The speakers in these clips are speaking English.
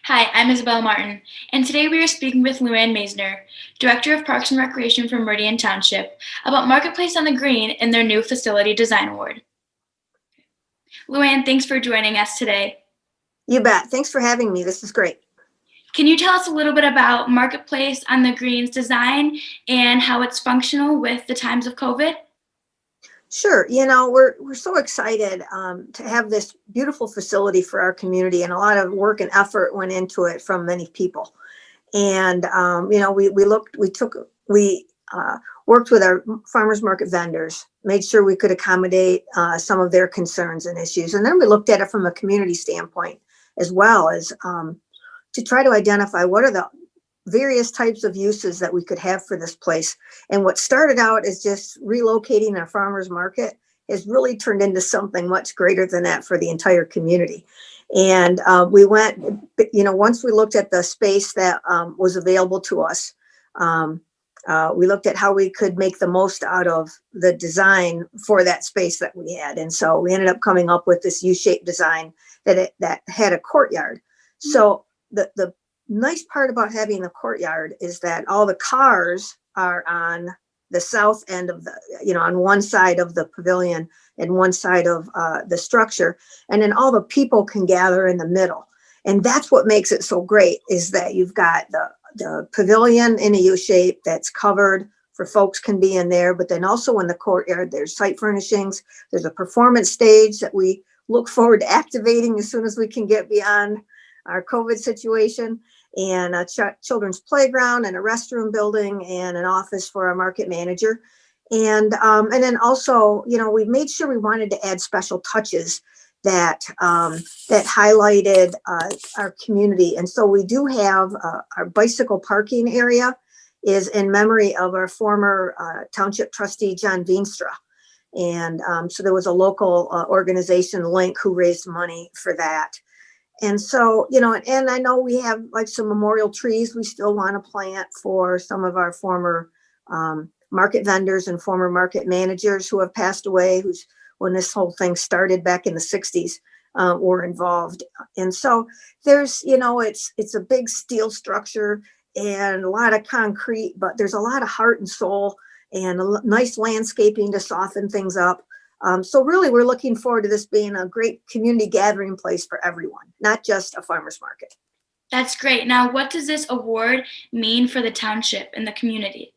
Hi, I'm Isabel Martin, and today we are speaking with LuAnn Maisner, Director of Parks and Recreation for Meridian Township, about Marketplace on the Green and their new Facility Design Award. LuAnn, thanks for joining us today. You bet. Thanks for having me. This is great. Can you tell us a little bit about Marketplace on the Green's design and how it's functional with the times of COVID? Sure. We're so excited to have this beautiful facility for our community, and a lot of work and effort went into it from many people. And we worked with our farmers market vendors, made sure we could accommodate some of their concerns and issues, and then we looked at it from a community standpoint as well as to try to identify what are the various types of uses that we could have for this place. And what started out as just relocating our farmers market has really turned into something much greater than that for the entire community. And we went, once we looked at the space that was available to us, we looked at how we could make the most out of the design for that space that we had. And so we ended up coming up with this U-shaped design that had a courtyard. So the nice part about having the courtyard is that all the cars are on the south end of on one side of the pavilion and one side of the structure. And then all the people can gather in the middle. And that's what makes it so great, is that you've got the pavilion in a U shape that's covered for folks can be in there. But then also in the courtyard, there's site furnishings. There's a performance stage that we look forward to activating as soon as we can get beyond our COVID situation, and a children's playground and a restroom building and an office for our market manager. And then also, we made sure we wanted to add special touches that highlighted our community. And so we do have our bicycle parking area is in memory of our former township trustee, John Veenstra. And so there was a local organization, Link, who raised money for that. And so, and I know we have like some memorial trees we still want to plant for some of our former market vendors and former market managers who have passed away, who's when this whole thing started back in the 60s, were involved. And so there's, it's a big steel structure and a lot of concrete, but there's a lot of heart and soul and nice landscaping to soften things up. So really, we're looking forward to this being a great community gathering place for everyone, not just a farmer's market. That's great. Now, what does this award mean for the township and the community?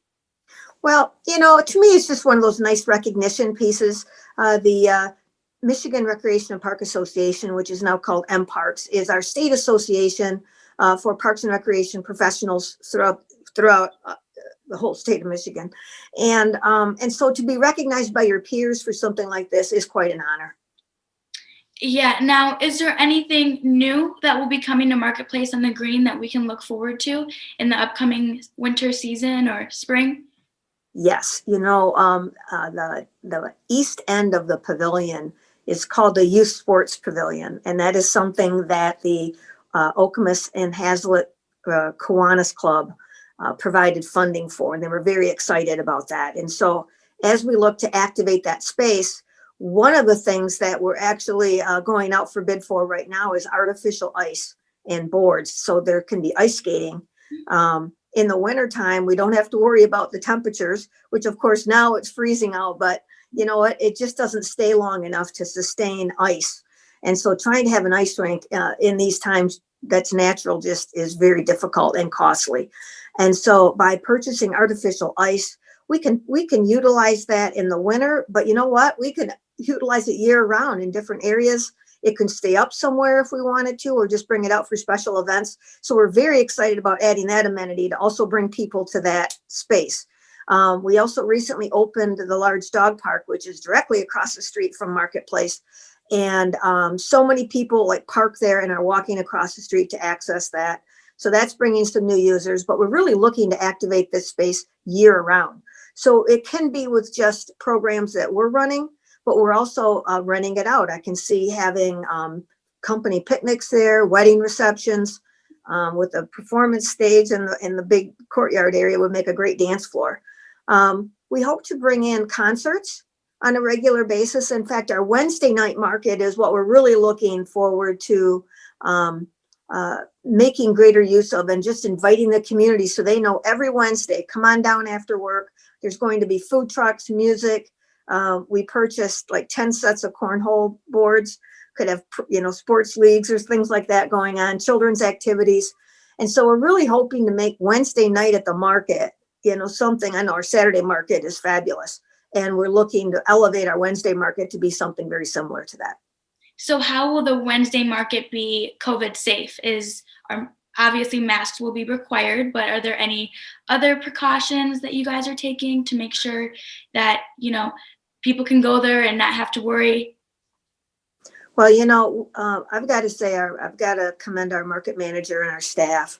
Well, to me, it's just one of those nice recognition pieces. The Michigan Recreation and Park Association, which is now called MParks, is our state association for parks and recreation professionals throughout the whole state of Michigan. And so to be recognized by your peers for something like this is quite an honor. Yeah, now, is there anything new that will be coming to Marketplace on the Green that we can look forward to in the upcoming winter season or spring? Yes, the east end of the pavilion is called the Youth Sports Pavilion, and that is something that the Okemos and Hazlitt Kiwanis Club provided funding for, and they were very excited about that. And so as we look to activate that space, one of the things that we're actually going out for bid for right now is artificial ice and boards, so there can be ice skating. In the wintertime, we don't have to worry about the temperatures, which of course now it's freezing out, but you know what, it just doesn't stay long enough to sustain ice. And so trying to have an ice rink in these times that's natural just is very difficult and costly. And so by purchasing artificial ice, we can utilize that in the winter, but you know what? We can utilize it year round in different areas. It can stay up somewhere if we wanted to, or just bring it out for special events. So we're very excited about adding that amenity to also bring people to that space. We also recently opened the large dog park, which is directly across the street from Marketplace. And so many people like park there and are walking across the street to access that. So that's bringing some new users, but we're really looking to activate this space year round. So it can be with just programs that we're running, but we're also renting it out. I can see having company picnics there, wedding receptions, with a performance stage in the big courtyard area would make a great dance floor. We hope to bring in concerts on a regular basis. In fact, our Wednesday night market is what we're really looking forward to making greater use of and just inviting the community so they know every Wednesday, come on down after work. There's going to be food trucks, music. We purchased like 10 sets of cornhole boards, could have, sports leagues or things like that going on, children's activities. And so we're really hoping to make Wednesday night at the market, something. I know our Saturday market is fabulous. And we're looking to elevate our Wednesday market to be something very similar to that. So how will the Wednesday market be COVID safe? Obviously masks will be required, but are there any other precautions that you guys are taking to make sure that, people can go there and not have to worry? Well, I've got to say, I've got to commend our market manager and our staff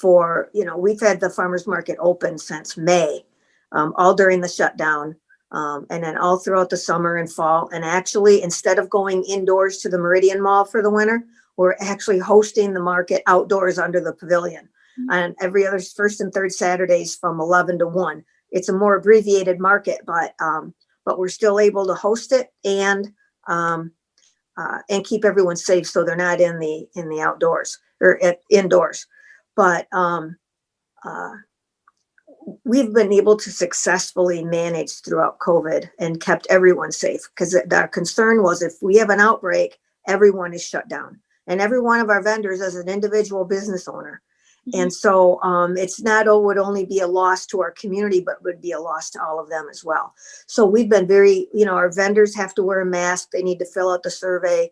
for, we've had the farmers market open since May, all during the shutdown. And then all throughout the summer and fall. And actually, instead of going indoors to the Meridian Mall for the winter, we're actually hosting the market outdoors under the pavilion on every other first and third Saturdays from 11 to 1. It's a more abbreviated market, but we're still able to host it and keep everyone safe so they're not in the outdoors or indoors. But we've been able to successfully manage throughout COVID and kept everyone safe, because our concern was if we have an outbreak, everyone is shut down, and every one of our vendors is an individual business owner. Mm-hmm. And so it's not, would only be a loss to our community, but would be a loss to all of them as well. So we've been very, our vendors have to wear a mask. They need to fill out the survey.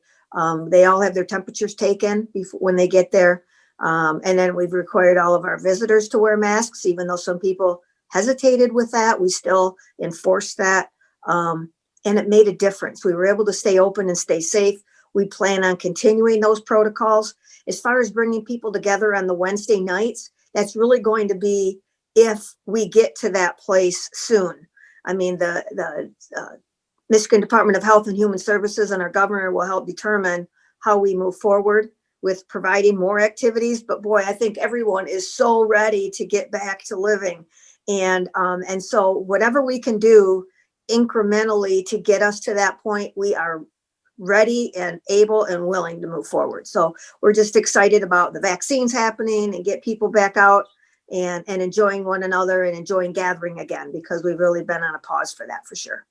They all have their temperatures taken when they get there. And then we've required all of our visitors to wear masks, even though some people hesitated with that. We still enforced that. And it made a difference. We were able to stay open and stay safe. We plan on continuing those protocols. As far as bringing people together on the Wednesday nights, that's really going to be if we get to that place soon. I mean, the Michigan Department of Health and Human Services and our governor will help determine how we move forward with providing more activities. But boy, I think everyone is so ready to get back to living. And so whatever we can do incrementally to get us to that point, we are ready and able and willing to move forward. So we're just excited about the vaccines happening and get people back out and enjoying one another and enjoying gathering again, because we've really been on a pause for that for sure.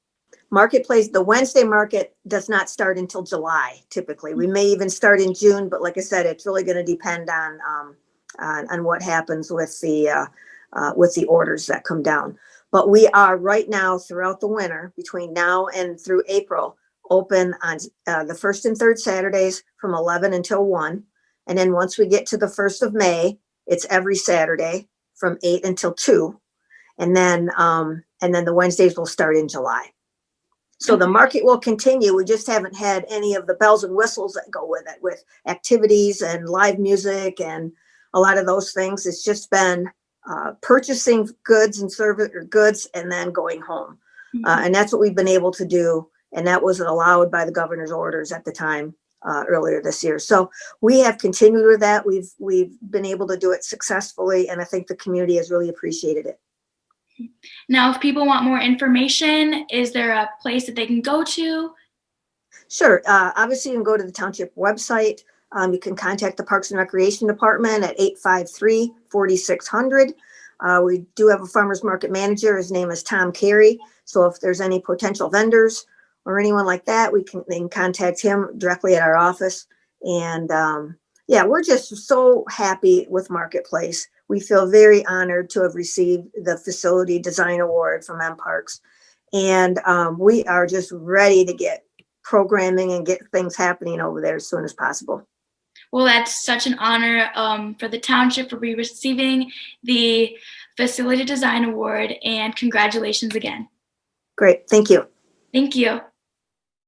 Marketplace, the Wednesday market does not start until July. Typically, we may even start in June, but like I said, it's really going to depend on what happens with the orders that come down. But we are right now throughout the winter, between now and through April, open on the first and third Saturdays from 11 until 1, and then once we get to the 1st of May, it's every Saturday from 8 until 2, and then the Wednesdays will start in July. So the market will continue. We just haven't had any of the bells and whistles that go with it, with activities and live music and a lot of those things. It's just been purchasing goods and goods and then going home. And that's what we've been able to do. And that was allowed by the governor's orders at the time earlier this year. So we have continued with that. We've been able to do it successfully. And I think the community has really appreciated it. Now, if people want more information, is there a place that they can go to? Sure. Obviously, you can go to the township website. You can contact the Parks and Recreation Department at 853-4600. We do have a farmers market manager. His name is Tom Carey. So if there's any potential vendors or anyone like that, they can contact him directly at our office. And we're just so happy with Marketplace. We feel very honored to have received the Facility Design Award from MParks. And we are just ready to get programming and get things happening over there as soon as possible. Well, that's such an honor for the township for receiving the Facility Design Award, and congratulations again. Great. Thank you. Thank you.